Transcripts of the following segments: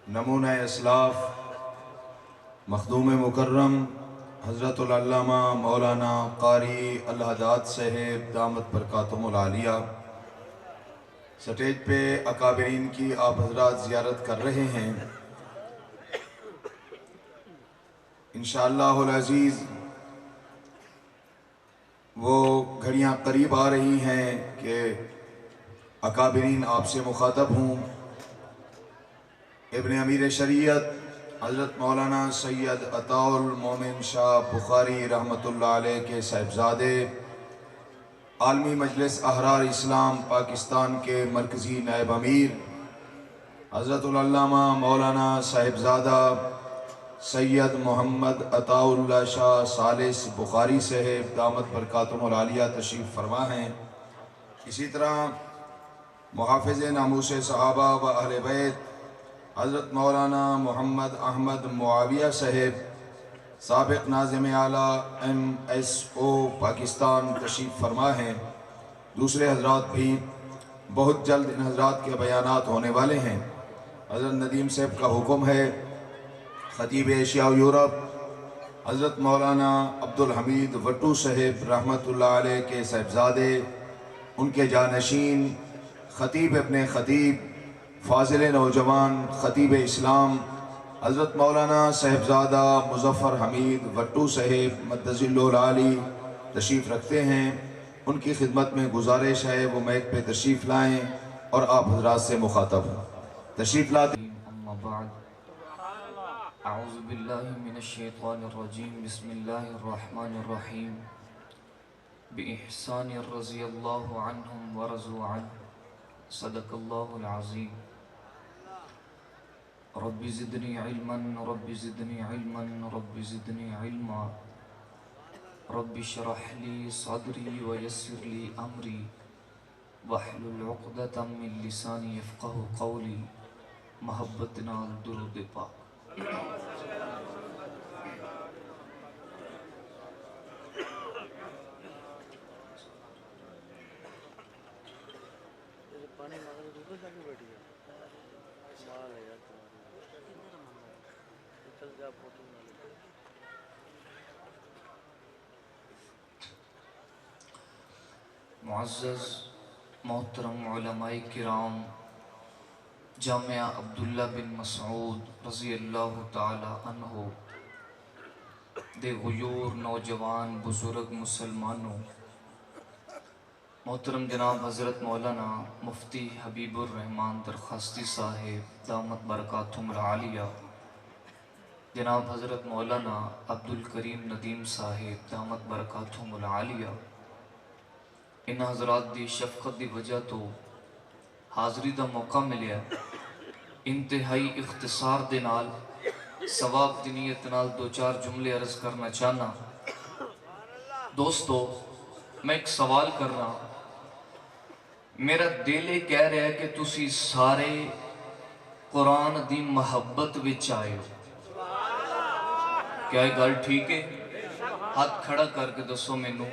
نمونہ اسلاف مخدوم مکرم حضرت العلامہ مولانا قاری الحداد صاحب دامت برکاتہم العالیہ سٹیج پہ اکابرین کی آپ حضرات زیارت کر رہے ہیں۔ انشاءاللہ العزیز وہ گھڑیاں قریب آ رہی ہیں کہ اکابرین آپ سے مخاطب ہوں۔ ابن امیر شریعت حضرت مولانا سید عطاء المومن شاہ بخاری رحمۃ اللہ علیہ کے صاحبزادے، عالمی مجلس احرار اسلام پاکستان کے مرکزی نائب امیر حضرت العلامہ مولانا صاحبزادہ سید محمد عطاء اللہ شاہ ثالث بخاری صاحب دامت برکاتہم العالیہ تشریف فرما ہیں۔ اسی طرح محافظ ناموس صحابہ و اہل بیت حضرت مولانا محمد احمد معاویہ صاحب سابق ناظم اعلیٰ MSO پاکستان تشریف فرما ہیں۔ دوسرے حضرات بھی بہت جلد ان حضرات کے بیانات ہونے والے ہیں۔ حضرت ندیم صاحب کا حکم ہے خطیب ایشیا و یورپ حضرت مولانا عبدالحمید وٹو صاحب رحمۃ اللہ علیہ کے صاحبزادے، ان کے جانشین خطیب ابن خطیب فاضل نوجوان خطیب اسلام حضرت مولانا صاحبزادہ مظفر حمید وٹو صاحب مدظ اللہ العالی تشریف رکھتے ہیں۔ ان کی خدمت میں گزارش ہے وہ مائک پہ تشریف لائیں اور آپ حضرات سے مخاطب ہوں۔ تشریف لاتے اما بعد اعوذ باللہ من الشیطان الرجیم بسم اللہ الرحمن الرحیم بإحسان رضی اللہ عنہم ورضوا عنہ صدق اللہ العظیم رب زدنی علما رب زدنی علما رب زدنی علما رب شرح لی صدری ویسر لی امری واحلل عقدۃ من لسانی یفقہ قولی محبتنا درود پاک۔ معزز محترم علماء کرام، جامعہ عبداللہ بن مسعود رضی اللہ تعالی عنہ دے غیور نوجوان بزرگ مسلمانوں، محترم جناب حضرت مولانا مفتی حبیب الرحمان درخواستی صاحب دامت برکاتہم العالیہ، جناب حضرت مولانا عبدالکریم ندیم صاحب دامت برکاتہم العالیہ، ان حضرات دی شفقت دی وجہ تو حاضری دا موقع ملیا، انتہائی اختصار دے نال ثواب دی نیت نال دو چار جملے عرض کرنا چاہنا۔ دوستو، میں ایک سوال کر رہا ہوں، میرا دل کہہ رہا ہے کہ تسی سارے قرآن دی محبت وچ آئے ہو، کیا یہ گل ٹھیک ہے؟ ہاتھ کھڑا کر کے دسو مینوں۔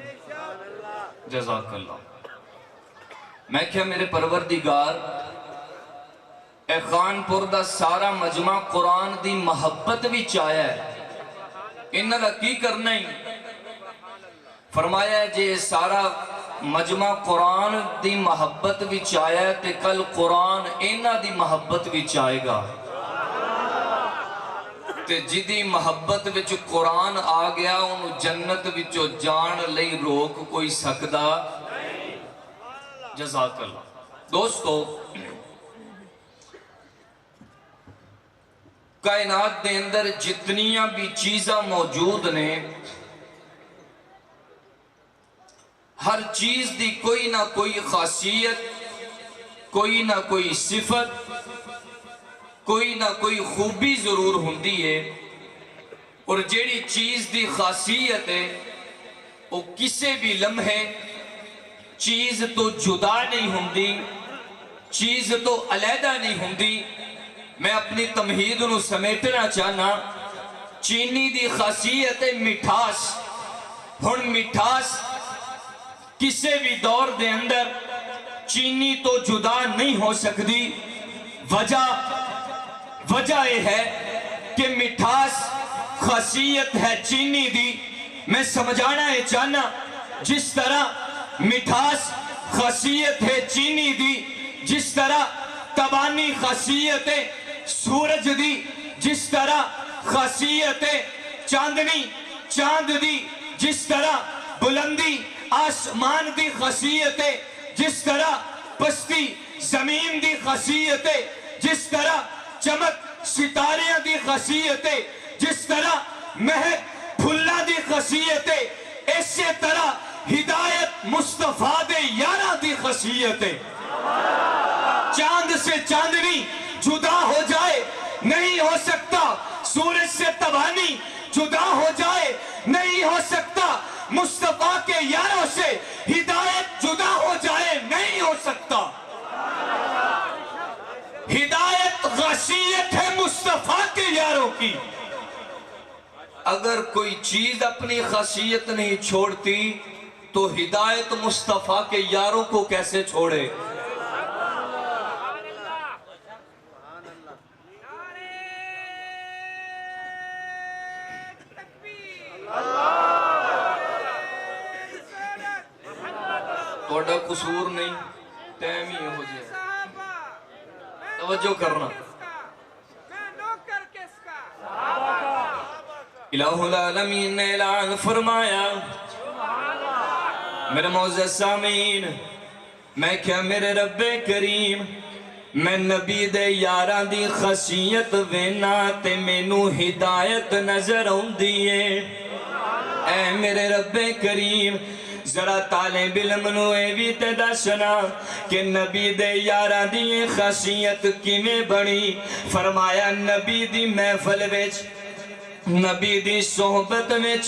جزاک اللہ۔ میں کیا میرے پروردگار اے خانپور دا سارا مجمع قرآن دی محبت وچ آیا ہے، انہاں دا کی کرنا ہی؟ فرمایا ہے جے سارا مجمع قرآن دی محبت وچ آیا ہے تے کل قرآن انہاں دی محبت وچ آئے گا، تے جدی محبت وچ قرآن آ گیا انہوں جنت وچوں جان لئی روک کوئی سکدا۔ جزاک اللہ۔ دوستو، کائنات دے اندر جتنیاں بھی چیزاں موجود نے، ہر چیز دی کوئی نہ کوئی خاصیت، کوئی نہ کوئی صفت، کوئی نہ کوئی خوبی ضرور ہوندی ہے، اور جیڑی چیز دی خاصیت ہے وہ کسے بھی لمحے چیز تو جدا نہیں ہوندی، چیز تو علیحدہ نہیں ہوندی۔ میں اپنی تمہید نو سمیٹنا چاہنا، چینی دی خاصیت ہے مٹھاس، ہن مٹھاس کسے بھی دور دے اندر چینی تو جدا نہیں ہو سکتی، وجہ یہ ہے کہ مٹھاس خاصیت ہے چینی دی. میں سمجھانا ہے چاہنا جس طرح مٹھاس خاصیت ہے چینی دی، جس طرح تبانی خاصیت ہے سورج دی، جس طرح خاصیت ہے چاندنی چاند دی، جس طرح بلندی آسمان دی خاصیت ہے، جس طرح پستی زمین دی خاصیت ہے، جس طرح چمک ستاریاں دی خاصیت ہے، جس طرح مہک پھلا دی خاصیت ہے، اسی طرح ہدایت مصطفیٰ دے یارہ دی خاصیت ہے. چاند سے چاندنی جدا ہو جائے نہیں ہو سکتا، سورج سے تبانی جدا ہو جائے نہیں ہو سکتا، مصطفیٰ کے یاروں سے ہدایت جدا ہو جائے نہیں ہو سکتا. ہدایت خاصیت ہے مصطفیٰ کے یاروں کی. اگر کوئی چیز اپنی خاصیت نہیں چھوڑتی تو ہدایت مصطفیٰ کے یاروں کو کیسے چھوڑے؟ توڑا قصور نہیں، ٹائم ہی ہو جائے. توجہ کرنا. الہ العالمین نے اعلان فرمایا، میرے معزز سامعین، میں کیا میرے رب کریم میں نبی دے یاراں دی خاصیت وینا تے مینوں ہدایت نظر آؤندی ہے. اے میرے رب کریم ذرا طالب علم نو اے وی تے دسنا کہ نبی دے یاراں دی خاصیت کیویں بنی. فرمایا نبی دی محفل وچ، نبی دی صحبت وچ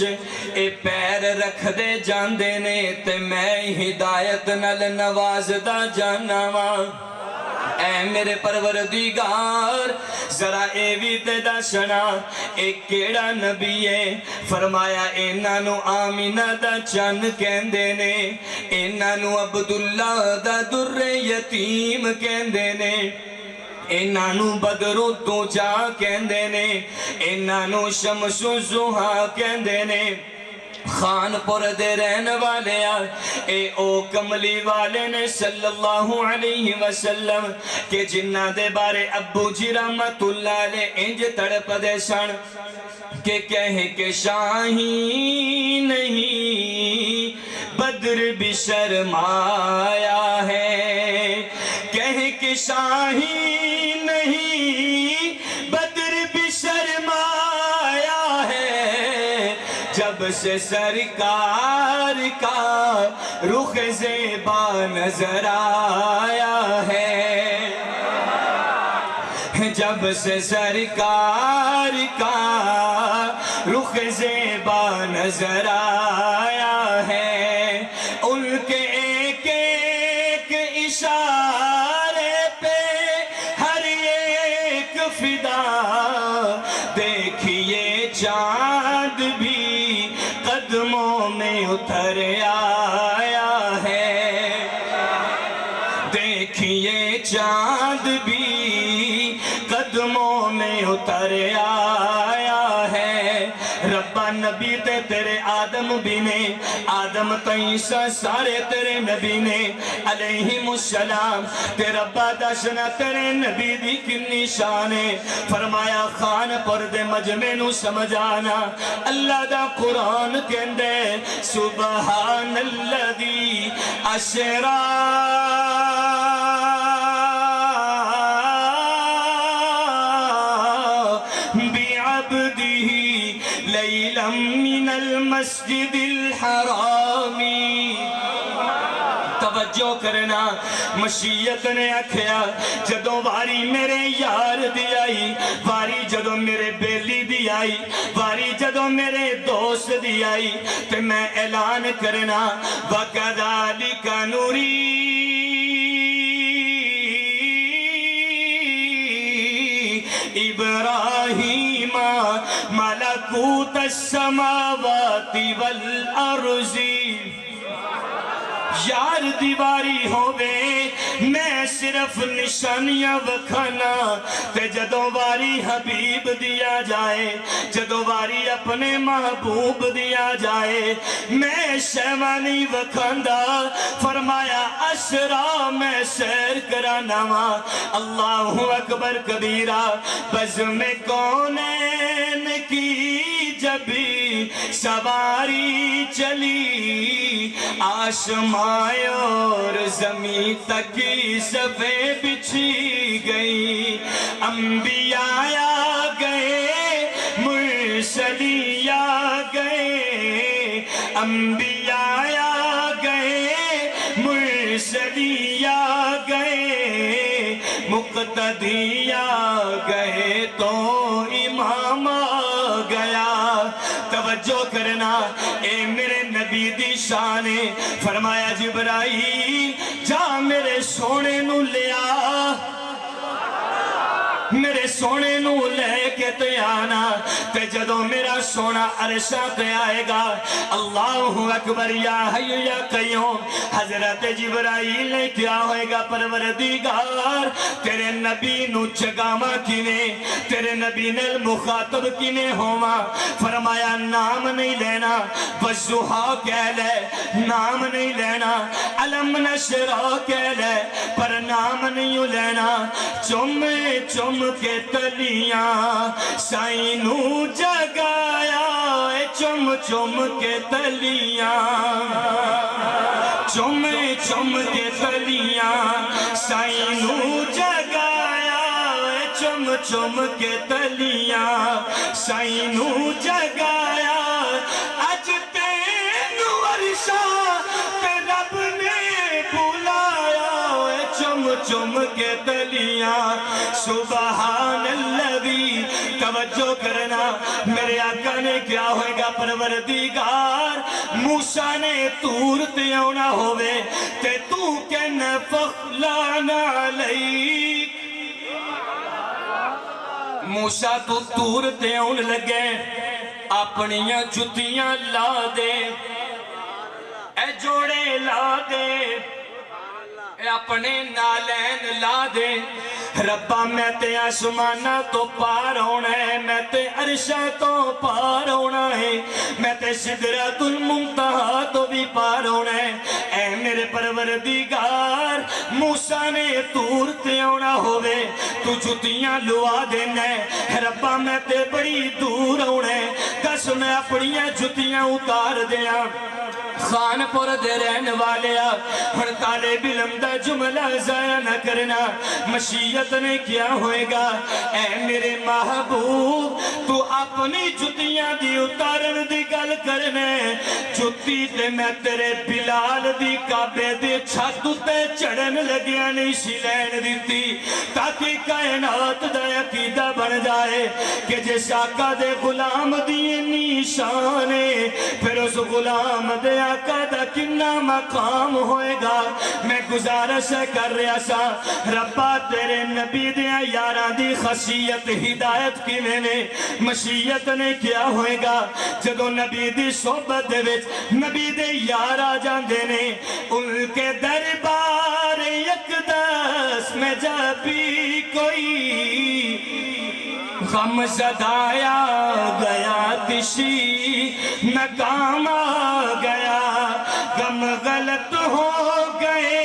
اے پیر رکھ دے جاندے نے تے میں ہدایت نال نوازدا جانا وا. اے میرے پروردگار ذرا اے وی تے دسنا اے کیڑا نبی ہے؟ فرمایا انہاں نو آمینہ دا چن کہندے نے، انہاں نو عبداللہ دا در یتیم کہندے نے، انہاں نو بدر الدجا کہندے نے، انہاں نو شمس الضحیٰ کہندے نے. خان پور دے رہن والے اے او کملی والے نے صلی اللہ علیہ وسلم کہ جنہ دے بارے ابو جی رحمت اللہ علیہ انج تڑپ دے سن کہ کہے کہ شاہی نہیں بدر بھی شرمایا ہے، کہے کہ شاہی نہیں بدر بھی شرمایا ہے، جب سے سرکار کا رخ زیبا نظر آیا ہے، جب سے سرکار کا رخ زیبا نظر آیا ہے. ان کے ایک ایک اشارے پہ ہر ایک فدا، دیکھیے چاند بھی قدموں میں اتر آیا ہے، دیکھیے چاند بھی قدموں میں اتر آیا ہے. ربا نبی تے تیرے آدم بھی نے، آدم تیسا سارے تیرے نبی نے علیہم السلام. تے ربا دسنا تیرے نبی دی کنی شان ہے. فرمایا خان پر دے مجمع نو سمجھانا اللہ دا قرآن کہندے سبحان الذی اسرا لیلا من المسجد الحرامی. توجہ کرنا، مشیت نے آکھیا جدوں واری میرے یار دی آئی، واری جدوں میرے بیلی دی آئی، واری جدوں میرے دوست دی آئی، تے میں اعلان کرنا وَكَذَلِكَ نُرِي ابراہیم ملکوت السماوات والارض. یار دیواری ہووے میں صرف نشانیاں وکھانا تے جدوں واری حبیب دیا جائے جدوں واری اپنے محبوب دیا جائے میں شیوانی وکھاندا فرمایا اسرا میں سیر کرانا وا اللہ اکبر کبیرہ بزم کونین کی جبھی سواری چلی آسماں اور زمین تک صفیں بچھی گئی انبیاء آ گئے مرسلی آ گئے انبیاء آ گئے مرسلی آ گئے مقتدی آ گئے تو امام آ گیا توجہ کرنا اے میرے نبی دی شان فرمایا جبرائیل جا میرے سونے نو لیا میرے سونے نو لے کے تے آنا تے جدوں میرا سونا عرشاں تے آئے گا اللہ اکبر یا حی یا قیوم حضرت جبرائیل نے کیا ہوئے گا پروردگار تیرے نبی نو جگاما کینے تیرے نبی نے مخاطب کینے ہوا فرمایا نام نہیں لینا وضحا کہہ لے نام نہیں لینا علم نشرہ کہہ لے پر نام نہیں لینا چم چم کے تلیاں سائنو جگایا چم چم کے تلیاں چم چم کے تلیاں سائنو جگایا چم چم کے تلیاں سائنو جگایا اج تینو عرشاں تے رب نے بلایا چم چم کے تلیاں سبحان اللذی توجہ کرنا میرے آقا نے کیا ہوئے گا پروردگار موسیٰ نے تور تے آنا ہوئے تے تو کہنا فخلانا علیک موسیٰ تو تور تے آن لگے اپنیاں جتیاں لا دے اے جوڑے لا دے اے اپنے نالین لا دے ربا میں تے آسمانہ تو پار ہونا ہے میں تے عرشہ تو پار ہونا ہے میں تے سدرۃ المنتہا تو بھی پار ہونا ہے اے میرے پروردگار موسیٰ نے تور تے آنا ہوئے تو جتیاں لوا دینا ہے ربا میں تے بڑی دور ہونا ہے دس میں اپنیاں جتیاں اتار دیا خان پور دے رہن والیا ہر طالب علم دا جملہ ضائع نہ کرنا مشیت نے کیا ہوئے گا اے میرے محبوب تو اپنی جتیاں دی اتارن دی گل کرنے جتی تے میں تیرے بلال دی کعبے دی چھت تے چڑھن لگیا نہیں سی لین دیتی تاکہ کائنات دا عقیدہ بن جائے کہ جس آقا دے غلام دی نشانے پھر اس غلام دے آقا دا کنہ مقام ہوئے گا میں گزارش کر رہا سا ربا تیرے نبی دیا یاران دی خصیت ہدایت کی میں نے مشیت نے کیا ہوئے گا جدو نبی دی صحبت دے وچ نبی دے یار آ جان دینے ان کے دربار یکدس میں جب بھی کوئی غم زدایا گیا کسی ناکام آ گیا غم غلط ہو گئے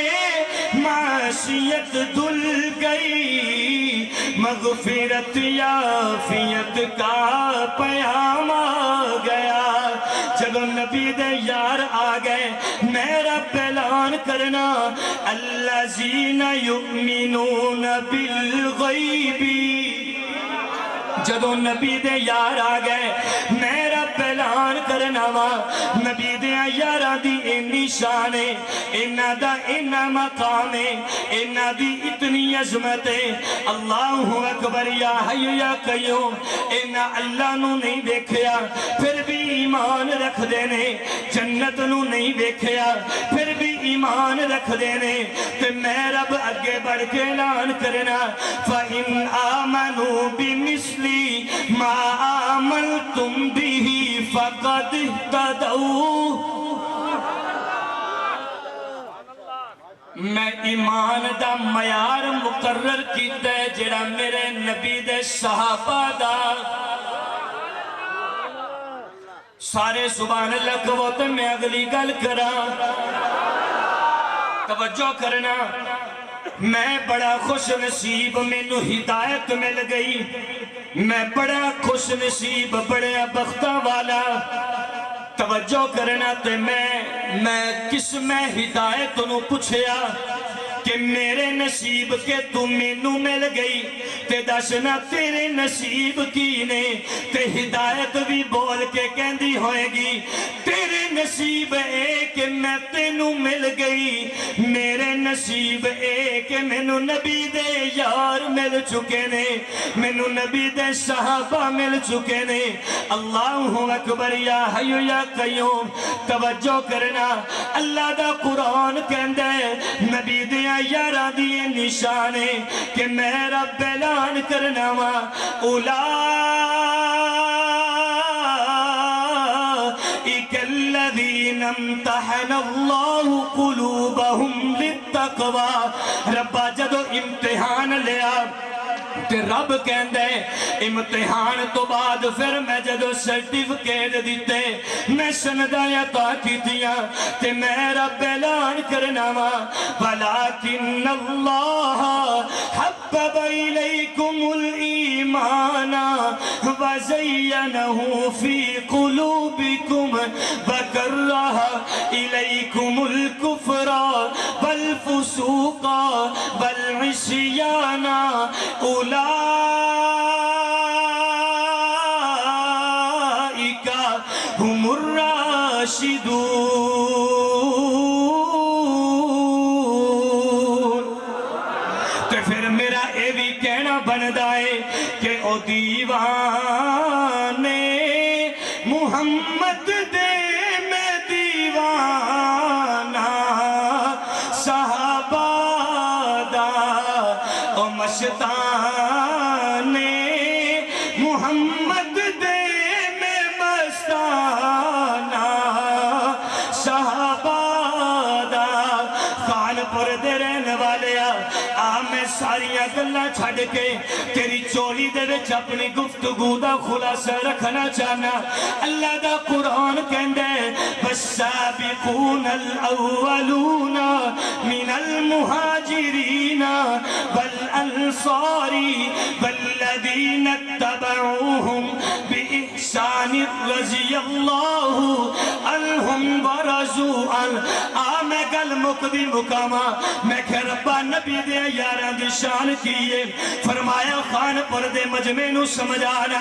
معصیت دل گئی مغفرت یافیت کا پیام آ گیا جب نبی دے یار آ گئے میرا اعلان کرنا الذین یؤمنون بالغیب جدو نبی دے یار آ گئے میرا اعلان کرنا وا نبی دے یاراں دی اینی شان ہے انہاں دا اینا مقام ہے انہاں دی اتنی عظمت ہے اللہ اکبر یا حی یا قیوم انہاں اللہ نو نہیں دیکھیا پھر بھی ایمان رکھ دینے جنت نو نہیں دیکھیا پھر بھی ایمان رکھ دینے تے میں رب اگے بڑھ کے اعلان کرنا فَإِنْ آمَنُوا بِمِثْلِ ما آمنتم به فقد اهتدوا میں ایمان دا معیار مقرر کیتا ہے جڑا میرے نبی دے صحابہ دا سارے سبحان اللہ کہو تے میں اگلی گل کراں توجہ کرنا میں بڑا خوش نصیب مینوں ہدایت مل گئی میں بڑا خوش نصیب بڑا بختاں والا توجہ کرنا تے میں کس میں ہدایت نو پوچھیا کہ میرے نصیب کے تو مینوں مل گئی تے دسنا تیرے نصیب کی نے تے ہدایت بھی بول کے کہندی ہوئے گی تیرے نصیب اے کہ میں تینوں مل گئی میرے نصیب اے کہ مینوں نبی دے یار مل چکے نے مینوں نبی دے صحابہ مل چکے نے اللہ اکبر یا حی یا قیوم توجہ کرنا اللہ دا قرآن کہندا ہے نبی دے یاراں دی نشانے کہ میں رب اعلان کرنا وا اولئک الذین امتحن اللہ قلوبہم للتقوی ربا جدو امتحان لیا تے رب کہندے امتحان تو بعد پھر میں جدو سرٹیفکیٹ دیتے میں سندائیں عطا کیتیاں تے میں رب اعلان کرنا وا ولیکن اللہ حبب الیکم الایمان وزینہ فی قلوبکم وکرہ الیکم الکفر والفسوق والعصیان اولئک ہم الراشدون تو پھر میرا اے بھی کہنا بندا ہے کہ او دیوانے محمد دے میں دیوانہ صحابہ دا او مشتانے محمد دے میں مستانہ صحابہ دا خانپور دے رہنے والے میں ساریاں گلاں چھڑ کے تیری چولی دے وچ اپنی گفتگو دا خلاصہ رکھنا چاہنا اللہ دا قرآن کہندا ہے والسابقون الاولون من المہاجرین والانصار والذین اتبعوہم بإحسان رضی اللہ عنہم ورضوا عنہ میں گل مقدی مقامہ میں کہ ربا نبی دے یاراں دی شان کیے فرمایا خان پر دے مجمع نو سمجھانا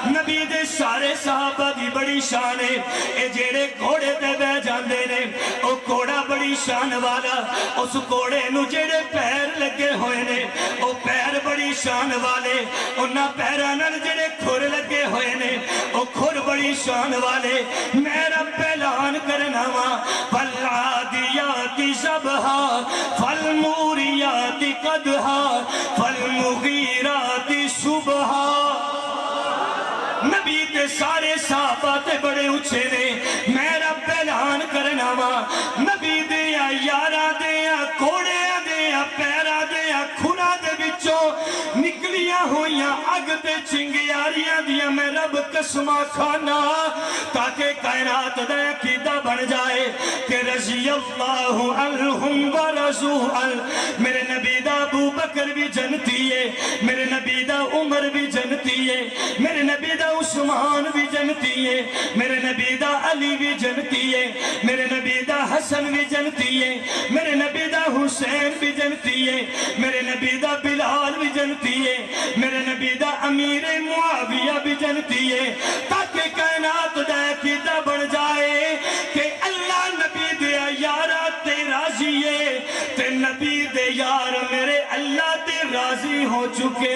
نبی دے سارے صحابہ دی بڑی شان ہے اے جیڑے گھوڑے تے بہ جاندے نے او گھوڑا بڑی شان والا اس گھوڑے نو جیڑے پیر لگے ہوئے نے او پیر بڑی شان والے انہاں پیراں نال جیڑے کھر لگے ہوئے نے او کھر بڑی شان والے میں رب اعلان کرنا وا والعادیات ضبحا فالموریات قدحا فالمغیرات صبحا نبی تے سارے صحابہ تے بڑے اچھے نے میں رب اعلان کرنا وا نبی دیا یارا دیا کوڑیا دیا پیرا دیا کھنا دے بچوں نکلیاں ہویاں اگ تے چنگیاریاں دیا میں رب قسمہ کھانا تاکہ کائنات دا عقیدہ بن جائے کہ رضی اللہ عنہم ورضوا عنہ میرے نبی دا ابو بکر بھی جنتی ہے میرے نبی دا عمر بھی جنتی ہے میرے نبی دا عثمان بھی جنتی ہے میرے نبی دا علی بھی جنتی ہے میرے نبی دا حسن بھی جنتی ہے میرے نبی دا حسین بھی جنتی ہے میرے نبی دا بلال بھی جنتی ہے میرے نبی دا امیر معاویہ بھی جنتی ہے تاکہ کائنات دا عقیدہ بن جائے کہ اللہ نبی دیا یارا تے راضی ہے تے نبی دے یار میرے اللہ تے راضی ہو چکے